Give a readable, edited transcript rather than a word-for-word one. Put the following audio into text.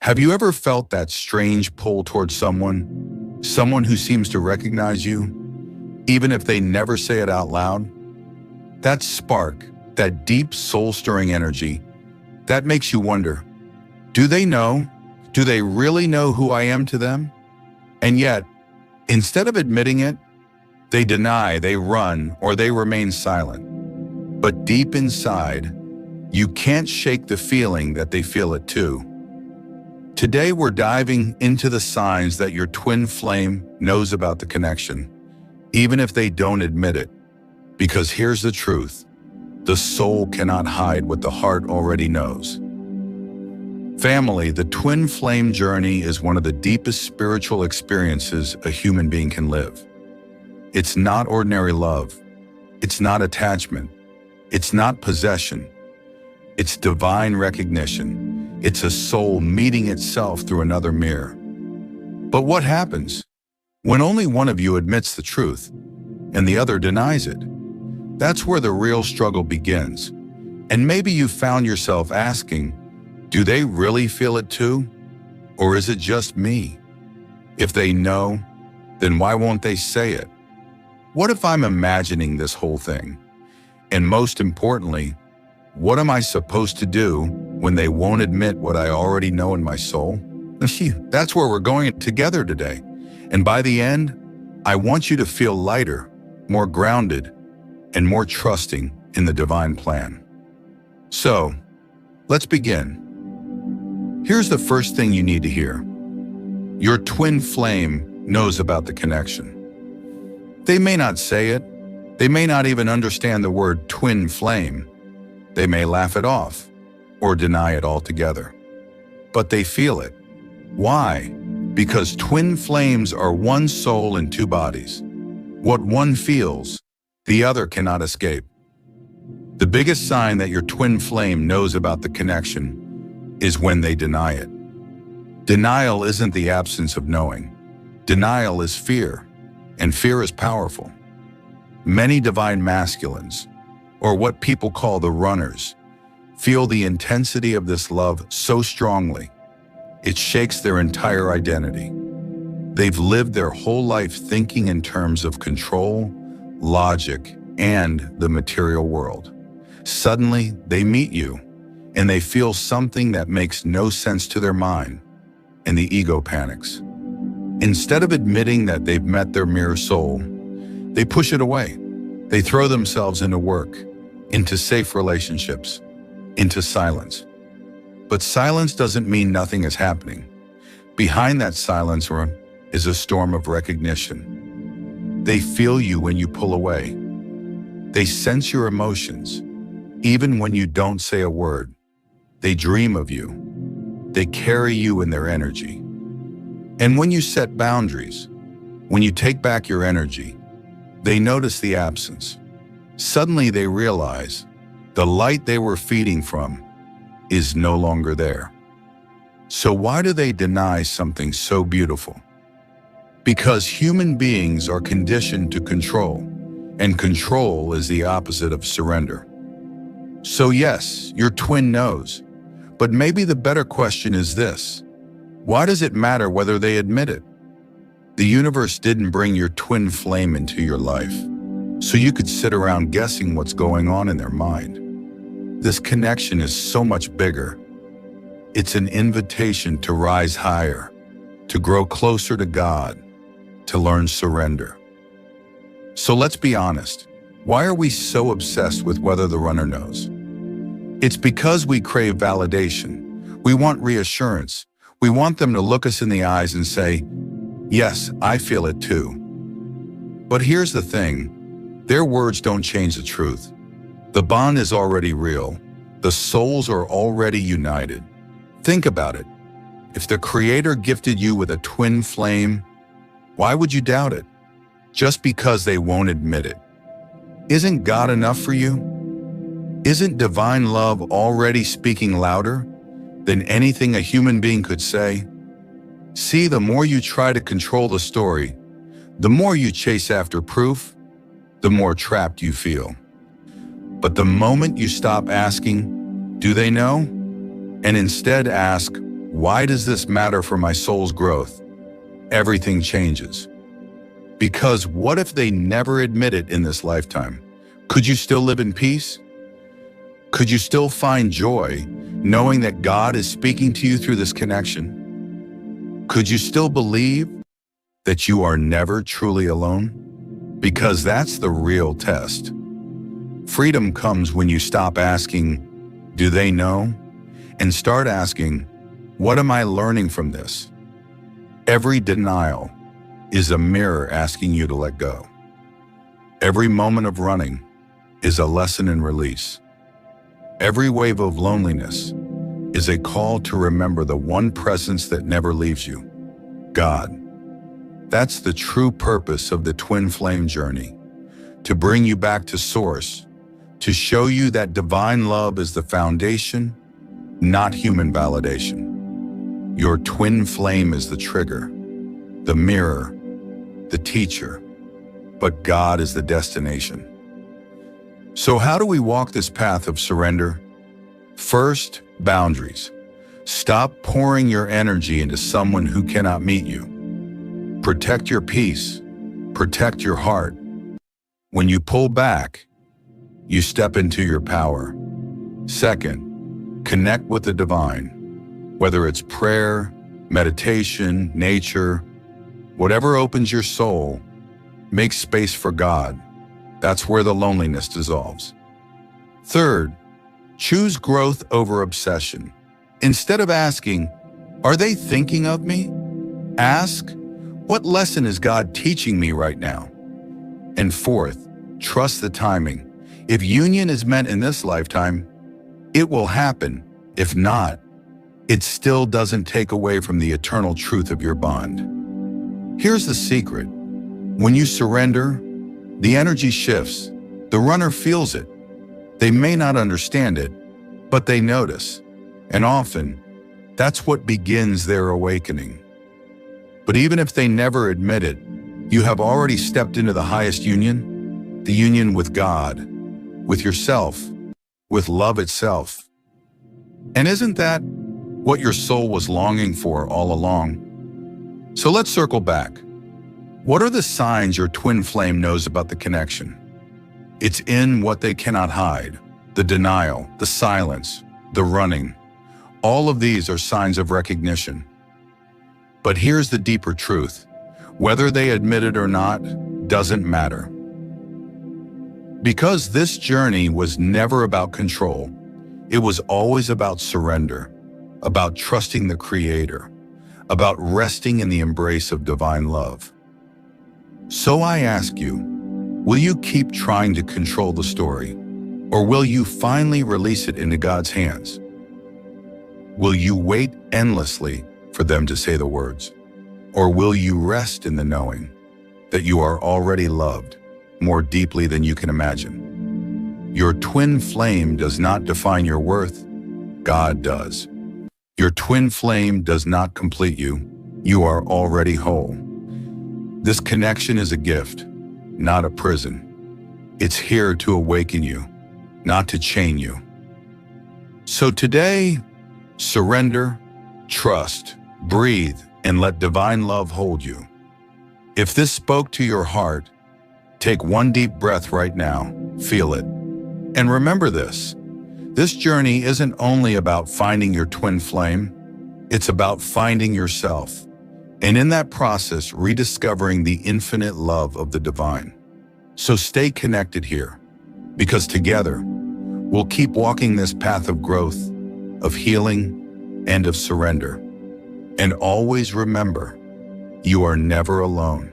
Have you ever felt that strange pull towards someone who seems to recognize you, even if they never say it out loud? That spark, that deep soul-stirring energy, that makes you wonder, do they know? Do they really know who I am to them? And yet, instead of admitting it, they deny, they run, or they remain silent. But deep inside, you can't shake the feeling that they feel it too. Today we're diving into the signs that your twin flame knows about the connection, even if they don't admit it. Because here's the truth, the soul cannot hide what the heart already knows. Family, the twin flame journey is one of the deepest spiritual experiences a human being can live. It's not ordinary love. It's not attachment. It's not possession. It's divine recognition. It's a soul meeting itself through another mirror. But what happens when only one of you admits the truth and the other denies it? That's where the real struggle begins. And maybe you found yourself asking, do they really feel it too? Or is it just me? If they know, then why won't they say it? What if I'm imagining this whole thing? And most importantly, what am I supposed to do when they won't admit what I already know in my soul? That's where we're going together today. And by the end, I want you to feel lighter, more grounded, and more trusting in the divine plan. So, let's begin. Here's the first thing you need to hear. Your twin flame knows about the connection. They may not say it. They may not even understand the word twin flame. They may laugh it off or deny it altogether. But they feel it. Why? Because twin flames are one soul in two bodies. What one feels, the other cannot escape. The biggest sign that your twin flame knows about the connection is when they deny it. Denial isn't the absence of knowing. Denial is fear, and fear is powerful. Many divine masculines, or what people call the runners, feel the intensity of this love so strongly, it shakes their entire identity. They've lived their whole life thinking in terms of control, logic, and the material world. Suddenly, they meet you, and they feel something that makes no sense to their mind, and the ego panics. Instead of admitting that they've met their mirror soul, they push it away. They throw themselves into work, into safe relationships, into silence. But silence doesn't mean nothing is happening. Behind that silence is a storm of recognition. They feel you when you pull away. They sense your emotions, even when you don't say a word. They dream of you. They carry you in their energy. And when you set boundaries, when you take back your energy, they notice the absence. Suddenly they realize the light they were feeding from is no longer there. So why do they deny something so beautiful? Because human beings are conditioned to control, and control is the opposite of surrender. So yes, your twin knows, but maybe the better question is this: why does it matter whether they admit it? The universe didn't bring your twin flame into your life so you could sit around guessing what's going on in their mind. This connection is so much bigger. It's an invitation to rise higher, to grow closer to God, to learn surrender. So let's be honest. Why are we so obsessed with whether the runner knows? It's because we crave validation. We want reassurance. We want them to look us in the eyes and say, yes, I feel it too. But here's the thing. Their words don't change the truth. The bond is already real. The souls are already united. Think about it. If the Creator gifted you with a twin flame, why would you doubt it? Just because they won't admit it. Isn't God enough for you? Isn't divine love already speaking louder than anything a human being could say? See, the more you try to control the story, the more you chase after proof, the more trapped you feel. But the moment you stop asking, do they know? And instead ask, Why does this matter for my soul's growth? Everything changes. Because what if they never admit it in this lifetime? Could you still live in peace? Could you still find joy knowing that God is speaking to you through this connection? Could you still believe that you are never truly alone? Because that's the real test. Freedom comes when you stop asking, "Do they know?" and start asking, "What am I learning from this?" Every denial is a mirror asking you to let go. Every moment of running is a lesson in release. Every wave of loneliness is a call to remember the one presence that never leaves you, God. That's the true purpose of the twin flame journey, to bring you back to source, to show you that divine love is the foundation, not human validation. Your twin flame is the trigger, the mirror, the teacher, but God is the destination. So how do we walk this path of surrender? First, boundaries. Stop pouring your energy into someone who cannot meet you. Protect your peace. Protect your heart. When you pull back, you step into your power. Second, connect with the divine. Whether it's prayer, meditation, nature, whatever opens your soul, make space for God. That's where the loneliness dissolves. Third, choose growth over obsession. Instead of asking, "Are they thinking of me?" ask, "What lesson is God teaching me right now?" And fourth, trust the timing. If union is meant in this lifetime, it will happen. If not, it still doesn't take away from the eternal truth of your bond. Here's the secret. When you surrender, the energy shifts. The runner feels it. They may not understand it, but they notice. And often, that's what begins their awakening. But even if they never admit it, you have already stepped into the highest union, the union with God, with yourself, with love itself. And isn't that what your soul was longing for all along? So let's circle back. What are the signs your twin flame knows about the connection? It's in what they cannot hide, the denial, the silence, the running. All of these are signs of recognition. But here's the deeper truth. Whether they admit it or not doesn't matter. Because this journey was never about control, it was always about surrender, about trusting the Creator, about resting in the embrace of divine love. So I ask you, will you keep trying to control the story, or will you finally release it into God's hands? Will you wait endlessly for them to say the words, or will you rest in the knowing that you are already loved more deeply than you can imagine? Your twin flame does not define your worth, God does. Your twin flame does not complete you. You are already whole. This connection is a gift, not a prison. It's here to awaken you, not to chain you. So today, surrender, trust, breathe, and let divine love hold you. If this spoke to your heart, take one deep breath right now, feel it. And remember this journey isn't only about finding your twin flame, it's about finding yourself. And in that process, rediscovering the infinite love of the divine. So stay connected here, because together, we'll keep walking this path of growth, of healing, and of surrender. And always remember, you are never alone.